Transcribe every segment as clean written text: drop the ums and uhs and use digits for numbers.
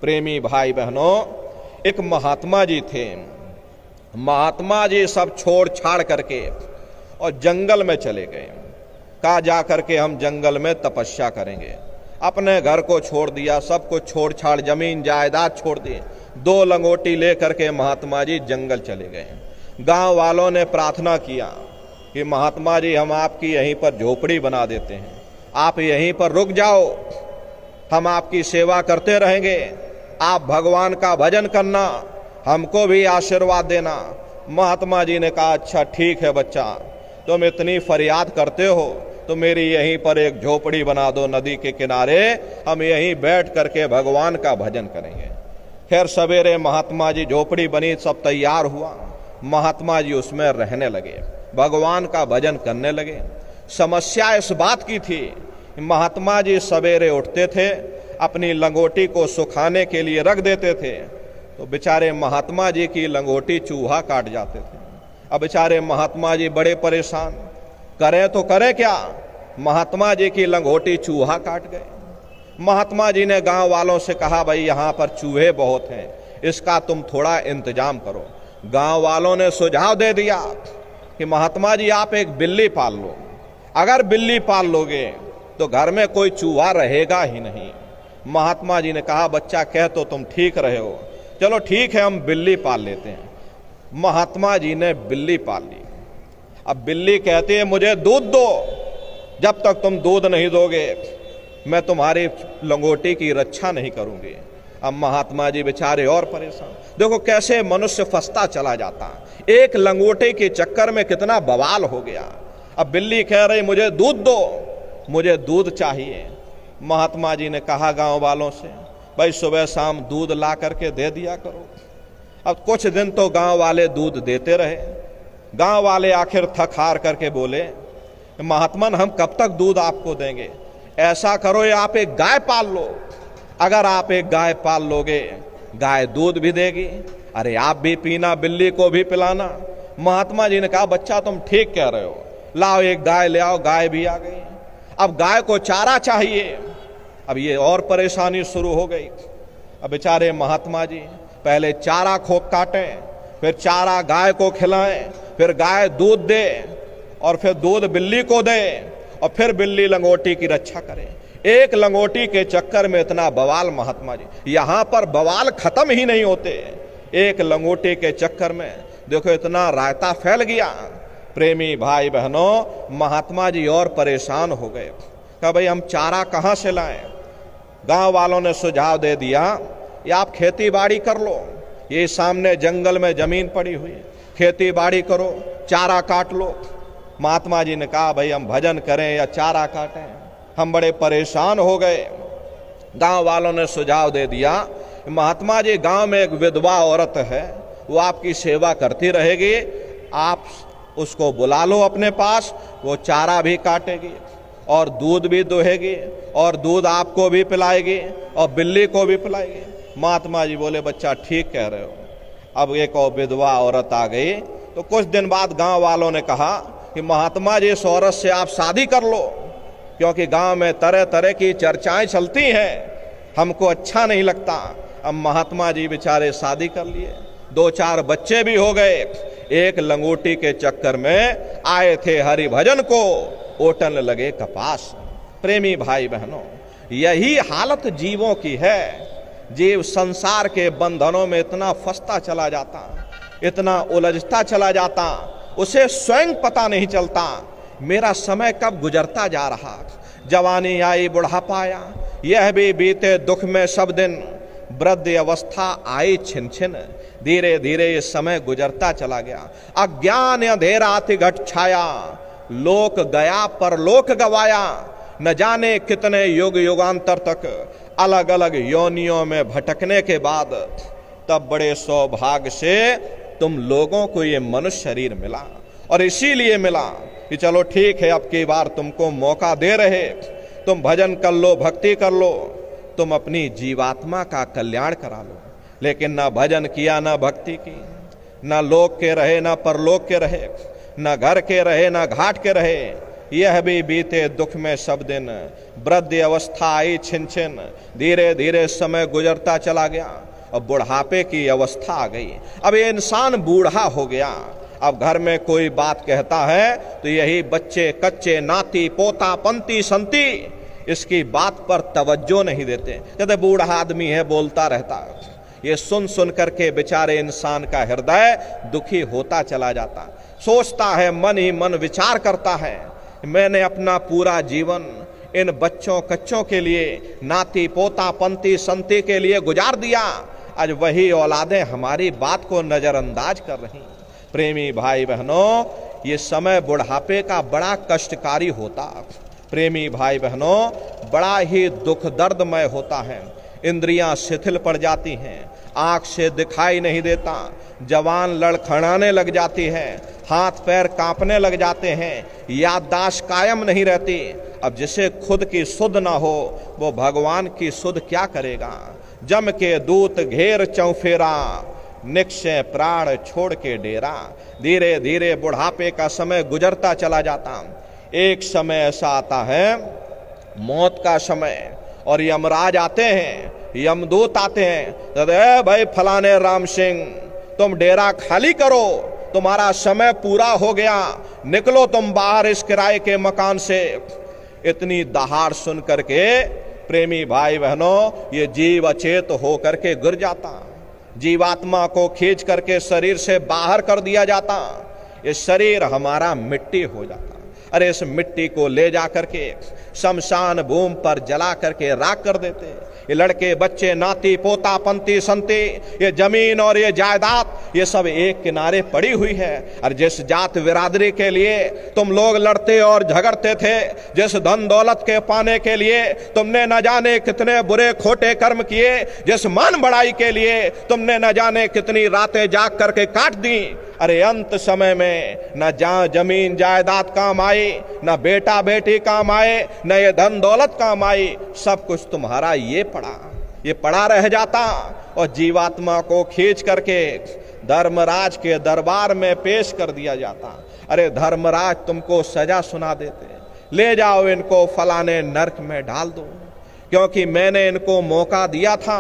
प्रेमी भाई बहनों, एक महात्मा जी थे। महात्मा जी सब छोड़ छाड़ करके और जंगल में चले गए। कहा जा करके हम जंगल में तपस्या करेंगे। अपने घर को छोड़ दिया, सब कुछ छोड़ छाड़, जमीन जायदाद छोड़ दी। 2 लंगोटी लेकर के महात्मा जी जंगल चले गए। गांव वालों ने प्रार्थना किया कि महात्मा जी हम आपकी यहीं पर झोपड़ी बना देते हैं, आप यहीं पर रुक जाओ, हम आपकी सेवा करते रहेंगे, आप भगवान का भजन करना, हमको भी आशीर्वाद देना। महात्मा जी ने कहा अच्छा ठीक है बच्चा, तुम इतनी फरियाद करते हो तो मेरी यहीं पर एक झोपड़ी बना दो नदी के किनारे, हम यहीं बैठ करके भगवान का भजन करेंगे। खैर सवेरे महात्मा जी झोपड़ी बनी, सब तैयार हुआ, महात्मा जी उसमें रहने लगे, भगवान का भजन करने लगे। समस्या इस बात की थी, महात्मा जी सवेरे उठते थे, अपनी लंगोटी को सुखाने के लिए रख देते थे, तो बेचारे महात्मा जी की लंगोटी चूहा काट जाते थे। अब बेचारे महात्मा जी बड़े परेशान, करें तो करें क्या, महात्मा जी की लंगोटी चूहा काट गए। महात्मा जी ने गांव वालों से कहा भाई यहाँ पर चूहे बहुत हैं, इसका तुम थोड़ा इंतजाम करो। गांव वालों ने सुझाव दे दिया कि महात्मा जी आप एक बिल्ली पाल लो, अगर बिल्ली पाल लोगे तो घर में कोई चूहा रहेगा ही नहीं। महात्मा जी ने कहा बच्चा कह तो तुम ठीक रहे हो, चलो ठीक है हम बिल्ली पाल लेते हैं। महात्मा जी ने बिल्ली पाल ली। अब बिल्ली कहती है मुझे दूध दो, जब तक तुम दूध नहीं दोगे मैं तुम्हारी लंगोटी की रक्षा नहीं करूंगी। अब महात्मा जी बेचारे और परेशान, देखो कैसे मनुष्य फंसता चला जाता, एक लंगोटी के चक्कर में कितना बवाल हो गया। अब बिल्ली कह रही मुझे दूध दो, मुझे दूध चाहिए। महात्मा जी ने कहा गांव वालों से भाई सुबह शाम दूध ला करके दे दिया करो। अब कुछ दिन तो गांव वाले दूध देते रहे। गांव वाले आखिर थक हार करके बोले महात्मन हम कब तक दूध आपको देंगे, ऐसा करो ये आप एक गाय पाल लो, अगर आप एक गाय पाल लोगे गाय दूध भी देगी, अरे आप भी पीना, बिल्ली को भी पिलाना। महात्मा जी ने कहा बच्चा तुम ठीक कह रहे हो, लाओ एक गाय ले आओ। गाय भी आ गई। अब गाय को चारा चाहिए। अब ये और परेशानी शुरू हो गई। अब बेचारे महात्मा जी पहले चारा खोक काटें, फिर चारा गाय को खिलाएं, फिर गाय दूध दे और फिर दूध बिल्ली को दे और फिर बिल्ली लंगोटी की रक्षा करे। एक लंगोटी के चक्कर में इतना बवाल महात्मा जी, यहां पर बवाल खत्म ही नहीं होते। एक लंगोटी के चक्कर में देखो इतना रायता फैल गया। प्रेमी भाई बहनों, महात्मा जी और परेशान हो गए। कहा भाई हम चारा कहां से लाएं। गांव वालों ने सुझाव दे दिया ये आप खेती बाड़ी कर लो, ये सामने जंगल में जमीन पड़ी हुई है, खेती बाड़ी करो, चारा काट लो। महात्मा जी ने कहा भाई हम भजन करें या चारा काटें, हम बड़े परेशान हो गए। गांव वालों ने सुझाव दे दिया महात्मा जी गांव में एक विधवा औरत है, वो आपकी सेवा करती रहेगी, आप उसको बुला लो अपने पास, वो चारा भी काटेगी और दूध भी दुहेगी और दूध आपको भी पिलाएगी और बिल्ली को भी पिलाएगी। महात्मा जी बोले बच्चा ठीक कह रहे हो। अब एक और विधवा औरत आ गई, तो कुछ दिन बाद गांव वालों ने कहा कि महात्मा जी इस औरत से आप शादी कर लो, क्योंकि गांव में तरह तरह की चर्चाएं चलती हैं, हमको अच्छा नहीं लगता। अब महात्मा जी बेचारे शादी कर लिए, 2-4 बच्चे भी हो गए। एक लंगोटी के चक्कर में आए थे हरि भजन को, ओटन लगे कपास। प्रेमी भाई बहनों, यही हालत जीवों की है। जीव संसार के बंधनों में इतना फंसता चला जाता, इतना उलझता चला जाता, उसे स्वयं पता नहीं चलता मेरा समय कब गुजरता जा रहा। जवानी आई बुढ़ापा आया, यह भी बीते दुख में सब दिन, वृद्ध अवस्था आई छिन छिन, धीरे धीरे ये समय गुजरता चला गया। अज्ञान अंधेरा अति घट छाया, लोक गया पर लोक गवाया, न जाने कितने युग युगांतर तक अलग अलग योनियों में भटकने के बाद तब बड़े सौभाग्य से तुम लोगों को ये मनुष्य शरीर मिला। और इसीलिए मिला कि चलो ठीक है अब की बार तुमको मौका दे रहे, तुम भजन कर लो, भक्ति कर लो, तुम अपनी जीवात्मा का कल्याण करा लो। लेकिन ना भजन किया, ना भक्ति की, ना लोक के रहे, ना परलोक के रहे, ना घर के रहे, ना घाट के रहे, यह भी बीते दुख में सब दिन, वृद्ध अवस्था आई छिन छिन, धीरे धीरे समय गुजरता चला गया और बुढ़ापे की अवस्था आ गई। अब ये इंसान बूढ़ा हो गया। अब घर में कोई बात कहता है तो यही बच्चे कच्चे नाती पोता पंती संती इसकी बात पर तवज्जो नहीं देते, कहते बूढ़ा आदमी है बोलता रहता। ये सुन सुन करके बेचारे इंसान का हृदय दुखी होता चला जाता, सोचता है, मन ही मन विचार करता है, मैंने अपना पूरा जीवन इन बच्चों कच्चों के लिए, नाती पोता पंती संती के लिए गुजार दिया, आज वही औलादें हमारी बात को नजरअंदाज कर रही। प्रेमी भाई बहनों, ये समय बुढ़ापे का बड़ा कष्टकारी होता। प्रेमी भाई बहनों, बड़ा ही दुख दर्दमय होता है। इंद्रियां शिथिल पड़ जाती हैं, आंख से दिखाई नहीं देता, जवान लड़खड़ाने लग जाती है, हाथ पैर कांपने लग जाते हैं, याददाश्त कायम नहीं रहती। अब जिसे खुद की सुध ना हो वो भगवान की सुध क्या करेगा। जम के दूत घेर चौफेरा, निक्षय प्राण छोड़ के डेरा। धीरे धीरे बुढ़ापे का समय गुजरता चला जाता। एक समय ऐसा आता है मौत का समय, और यमराज आते हैं, यमदूत आते हैं, अरे भाई फलाने राम सिंह तुम डेरा खाली करो, तुम्हारा समय पूरा हो गया, निकलो तुम बाहर इस किराए के मकान से। इतनी दहाड़ सुन करके प्रेमी भाई बहनों, ये जीव अचेत हो करके गिर जाता, जीवात्मा को खींच करके शरीर से बाहर कर दिया जाता, ये शरीर हमारा मिट्टी हो जाता। अरे इस मिट्टी को ले जा करके शमशान भूमि पर जला करके राख कर देते। ये लड़के बच्चे नाती पोता पंती संती, ये जमीन और ये जायदाद ये सब एक किनारे पड़ी हुई है। और जिस जात बिरादरी के लिए तुम लोग लड़ते और झगड़ते थे, जिस धन दौलत के पाने के लिए तुमने न जाने कितने बुरे खोटे कर्म किए, जिस मान बढ़ाई के लिए तुमने न जाने कितनी रातें जाग करके काट दी, अरे अंत समय में न जहाँ जमीन जायदाद काम आई, न बेटा बेटी काम आए, न ये धन दौलत काम आई, सब कुछ तुम्हारा ये पड़ा रह जाता। और जीवात्मा को खींच करके धर्मराज के दरबार में पेश कर दिया जाता। अरे धर्मराज तुमको सजा सुना देते, ले जाओ इनको फलाने नरक में डाल दो, क्योंकि मैंने इनको मौका दिया था।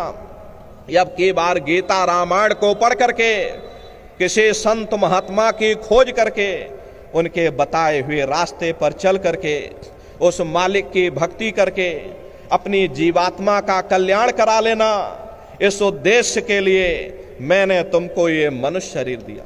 अब की बार गीता रामायण को पढ़ करके किसी संत महात्मा की खोज करके उनके बताए हुए रास्ते पर चल करके उस मालिक की भक्ति करके अपनी जीवात्मा का कल्याण करा लेना, इस उद्देश्य के लिए मैंने तुमको ये मनुष्य शरीर दिया।